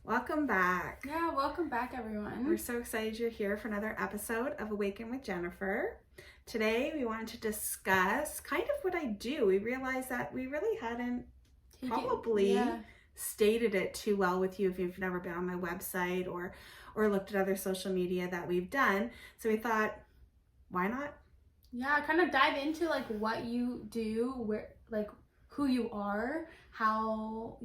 Welcome back. Yeah, welcome back, everyone. We're so excited you're here for another episode of Awaken with Jennifer. Today we wanted to discuss kind of what I do. We realized that we really hadn't stated it too well with you if you've never been on my website or looked at other social media that we've done. So we thought, why not? Yeah, kind of dive into like what you do, where like who you are, how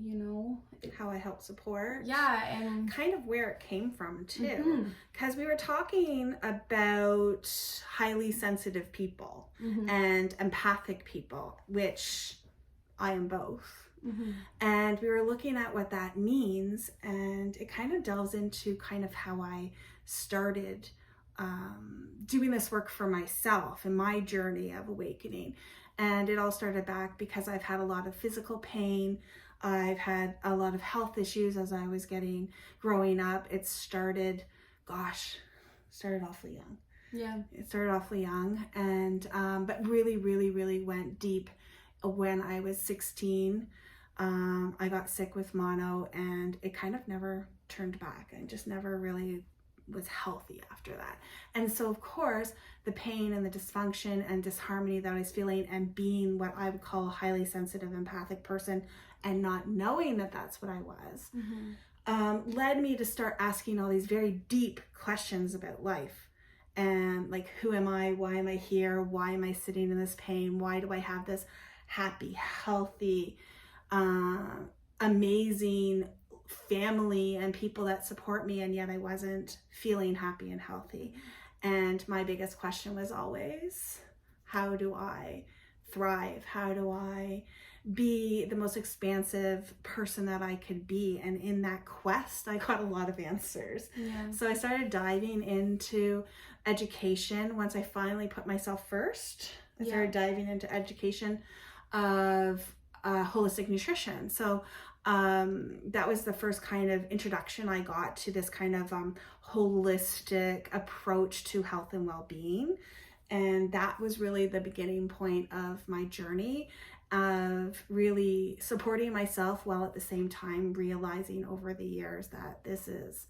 how I help support. Yeah, and kind of where it came from too. Because we were talking about highly sensitive people and empathic people, which I am both. And we were looking at what that means, and it kind of delves into kind of how I started doing this work for myself in my journey of awakening. And it all started back because I've had a lot of physical pain. I've had a lot of health issues as I was growing up. It started awfully young. Yeah. It started awfully young, and but really went deep when I was 16. I got sick with mono, and it kind of never turned back. I just never really was healthy after that. And so of course the pain and the dysfunction and disharmony that I was feeling, and being what I would call a highly sensitive empathic person and not knowing that that's what I was, led me to start asking all these very deep questions about life. And like, who am I? Why am I here? Why am I sitting in this pain? Why do I have this happy, healthy, amazing family and people that support me, and yet I wasn't feeling happy and healthy? And my biggest question was always, how do I thrive? How do I be the most expansive person that I could be? And in that quest, I got a lot of answers. Yeah. So I started diving into education. Once I finally put myself first, I started diving into education of holistic nutrition. So that was the first kind of introduction I got to this kind of holistic approach to health and well-being. And that was really the beginning point of my journey of really supporting myself, while at the same time realizing over the years that this is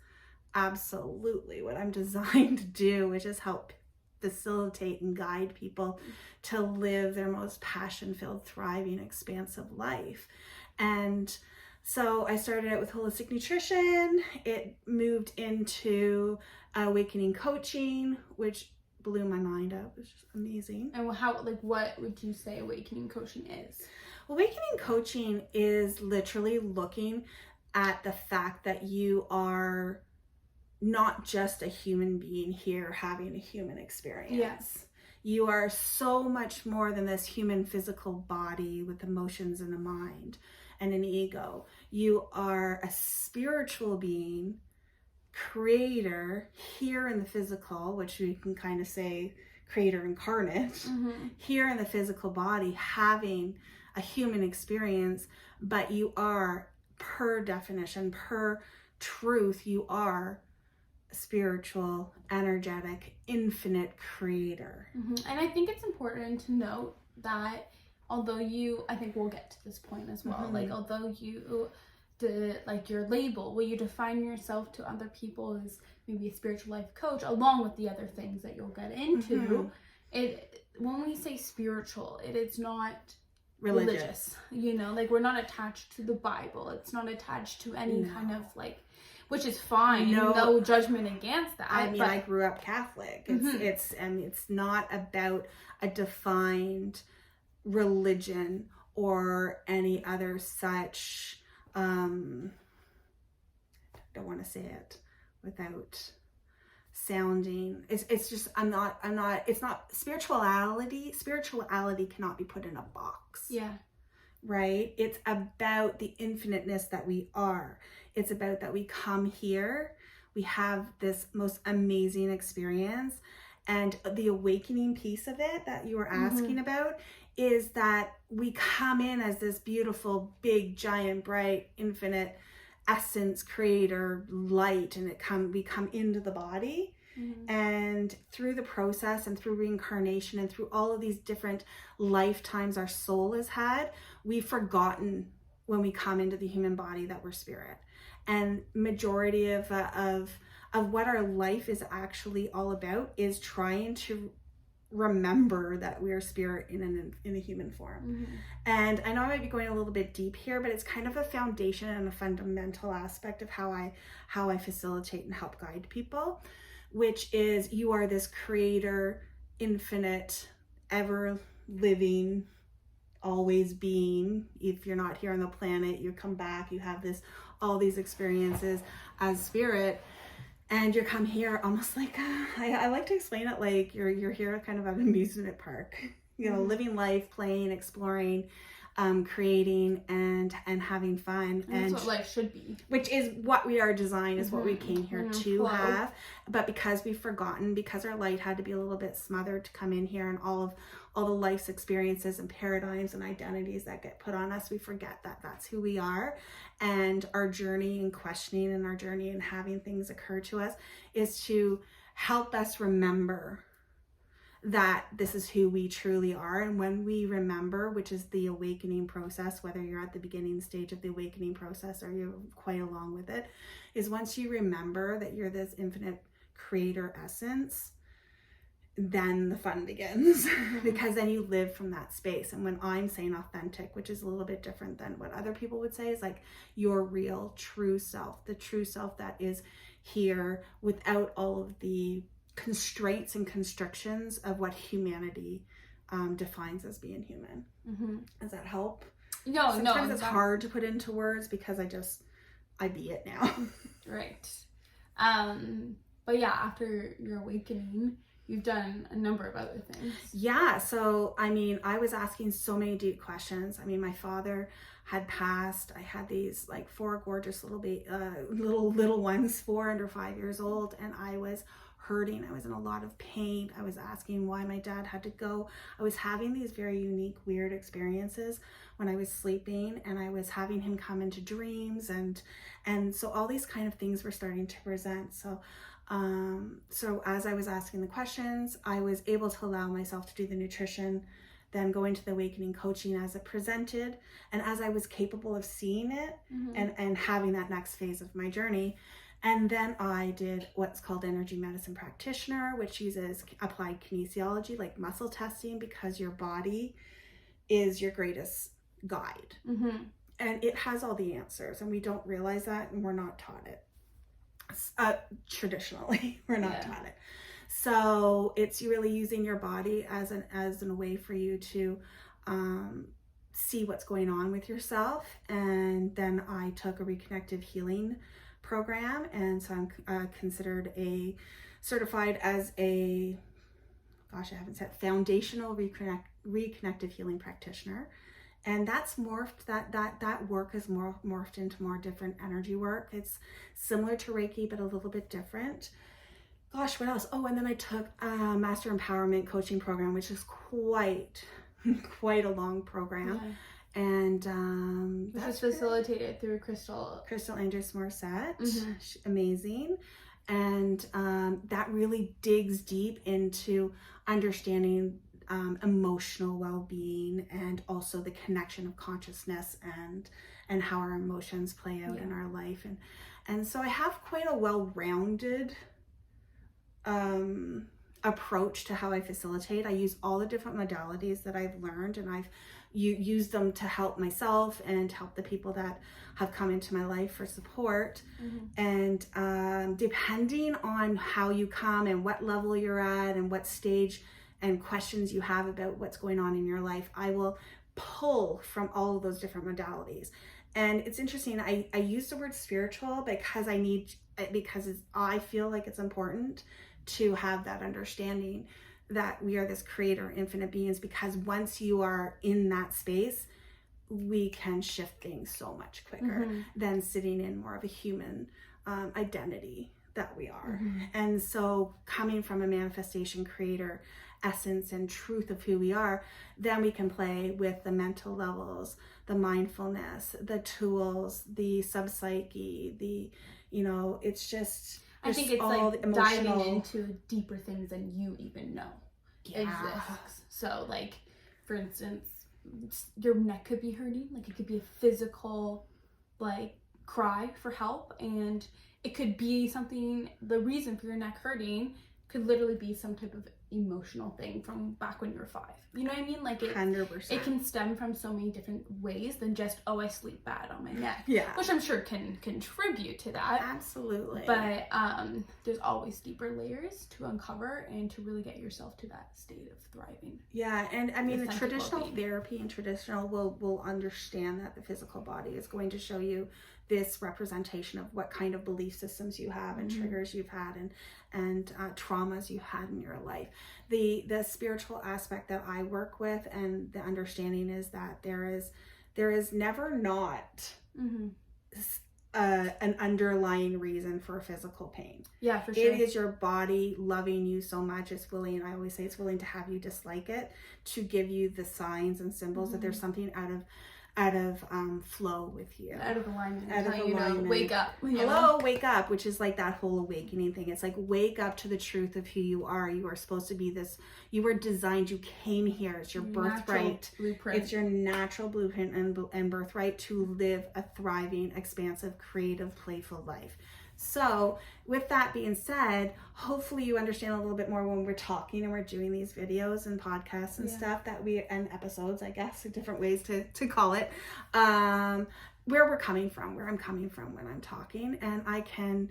absolutely what I'm designed to do, which is help facilitate and guide people to live their most passion-filled, thriving, expansive life. And so I started out with holistic nutrition. It moved into awakening coaching, which blew my mind up. It was just amazing. And what would you say awakening coaching is? Awakening coaching is literally looking at the fact that you are not just a human being here having a human experience. Yes. You are so much more than this human physical body with emotions and a mind and an ego. You are a spiritual being, creator here in the physical, which we can kind of say creator incarnate, here in the physical body, having a human experience. But you are, per definition, per truth, you are spiritual, energetic, infinite creator. And I think it's important to note that although I think we'll get to this point as well, like although your label, will you define yourself to other people as maybe a spiritual life coach, along with the other things that you'll get into, when we say spiritual, it's not religious. Like, we're not attached to the Bible. It's not attached to any kind of like, which is fine. No judgment against that. I mean, I grew up Catholic. It's not about a defined religion or any other such. Don't want to say it without sounding. It's just it's not spirituality. Spirituality cannot be put in a box. Yeah. Right? It's about the infiniteness that we are. It's about that we come here, we have this most amazing experience, and the awakening piece of it that you were asking about is that we come in as this beautiful, big, giant, bright, infinite essence, creator, light, and we come into the body. And through the process and through reincarnation and through all of these different lifetimes our soul has had, we've forgotten when we come into the human body that we're spirit. And majority of what our life is actually all about is trying to remember that we are spirit in a human form. And I know I might be going a little bit deep here, but it's kind of a foundation and a fundamental aspect of how I facilitate and help guide people, which is you are this creator, infinite, ever living, always being. If you're not here on the planet, you come back, you have all these experiences as spirit, and you come here almost like I like to explain it like you're here kind of at an amusement park, living life, playing, exploring, creating, and having fun. And that's what life should be. Which is what we are designed, is what we came here to have. But because we've forgotten, because our light had to be a little bit smothered to come in here, and all the life's experiences and paradigms and identities that get put on us, we forget that that's who we are. And our journey in questioning and our journey in having things occur to us is to help us remember that this is who we truly are. And when we remember, which is the awakening process, whether you're at the beginning stage of the awakening process or you're quite along with it, is once you remember that you're this infinite creator essence, then the fun begins. Because then you live from that space. And when I'm saying authentic, which is a little bit different than what other people would say, is like your real true self, the true self that is here without all of the constraints and constrictions of what humanity defines as being human. Does that help? Sometimes it's hard to put into words because I be it now. Right. But yeah, after your awakening, you've done a number of other things. Yeah. So, I mean, I was asking so many deep questions. I mean, my father had passed. I had these like 4 gorgeous little ones, 4 under 5 years old. And I was hurting. I was in a lot of pain. I was asking why my dad had to go. I was having these very unique, weird experiences when I was sleeping, and I was having him come into dreams. And so all these kind of things were starting to present. So as I was asking the questions, I was able to allow myself to do the nutrition, then go into the awakening coaching as it presented, and as I was capable of seeing it and having that next phase of my journey. And then I did what's called Energy Medicine Practitioner, which uses applied kinesiology, like muscle testing, because your body is your greatest guide. And it has all the answers, and we don't realize that, and we're not taught it. Traditionally, we're not taught it. So it's really using your body as a way for you to see what's going on with yourself. And then I took a Reconnective Healing program, and so I'm considered certified as a foundational reconnective healing practitioner. And that's morphed, that work has morphed into more different energy work. It's similar to Reiki, but a little bit different. Gosh, what else? Oh, and then I took a Master Empowerment Coaching program, which is quite a long program. And which is facilitated through Crystal Andrews Morissette. Amazing. And that really digs deep into understanding emotional well-being, and also the connection of consciousness and how our emotions play out in our life. And so I have quite a well-rounded approach to how I facilitate. I use all the different modalities that I've learned, and I've used them to help myself and help the people that have come into my life for support. And depending on how you come and what level you're at and what stage and questions you have about what's going on in your life, I will pull from all of those different modalities. And it's interesting, I use the word spiritual because I feel like it's important to have that understanding that we are this creator, infinite beings, because once you are in that space, we can shift things so much quicker than sitting in more of a human identity that we are. And so coming from a manifestation creator essence and truth of who we are, then we can play with the mental levels, the mindfulness, the tools, the subpsyche, it's just, I think it's all like the emotional diving into deeper things than you even know exists. So like, for instance, your neck could be hurting, like it could be a physical like cry for help, and it could be something, the reason for your neck hurting could literally be some type of emotional thing from back when you were 5. You know what I mean? Like 100%. It can stem from so many different ways than just, oh, I sleep bad on my neck. Yeah. Which I'm sure can contribute to that. Absolutely. But there's always deeper layers to uncover and to really get yourself to that state of thriving. Yeah, and I mean, the traditional well-being. therapy and traditional will understand that the physical body is going to show you this representation of what kind of belief systems you have and triggers you've had and traumas you've had in your life. The spiritual aspect that I work with and the understanding is that there is never not an underlying reason for physical pain. Yeah, for sure. It is your body loving you so much. It's willing, I always say it's willing to have you dislike it, to give you the signs and symbols that there's something out of flow with you, out of alignment, out of you know, alignment. wake up. Hello, wake up, which is like that whole awakening thing. It's like, wake up to the truth of who you are. You are supposed to be this. You were designed. You came here. It's your birthright. It's your natural blueprint and birthright to live a thriving, expansive, creative, playful life. So with that being said, hopefully you understand a little bit more when we're talking and we're doing these videos and podcasts and stuff and episodes, I guess, different ways to call it, where we're coming from, where I'm coming from when I'm talking, and I can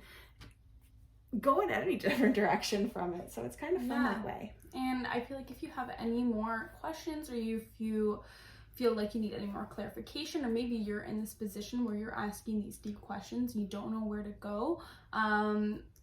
go in any different direction from it. So it's kind of fun that way. And I feel like if you have any more questions, or if you feel like you need any more clarification, or maybe you're in this position where you're asking these deep questions and you don't know where to go,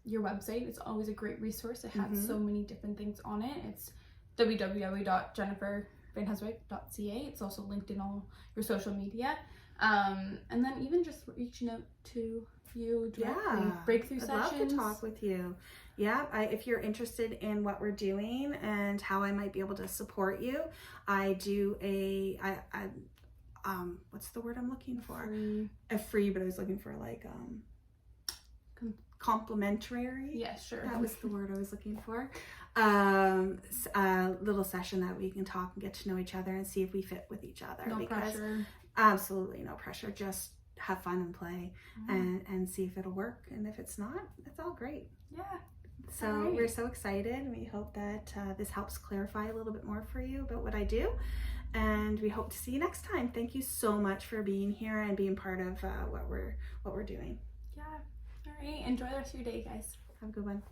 your website is always a great resource. It has so many different things on it. It's www.jennifervanhuswick.ca. It's also linked in all your social media, and then even just reaching out to you directly. Breakthrough sessions. I'd love to talk with you. If you're interested in what we're doing and how I might be able to support you, I do what's the word I'm looking for? Free, but I was looking for like complimentary. Yeah, sure. That was the word I was looking for. A little session that we can talk and get to know each other and see if we fit with each other. No pressure. Absolutely no pressure. Just have fun and play and see if it'll work. And if it's not, it's all great. Yeah. So we're so excited. We hope that this helps clarify a little bit more for you about what I do. And we hope to see you next time. Thank you so much for being here and being part of what we're doing. Yeah. All right. Enjoy the rest of your day, guys. Have a good one.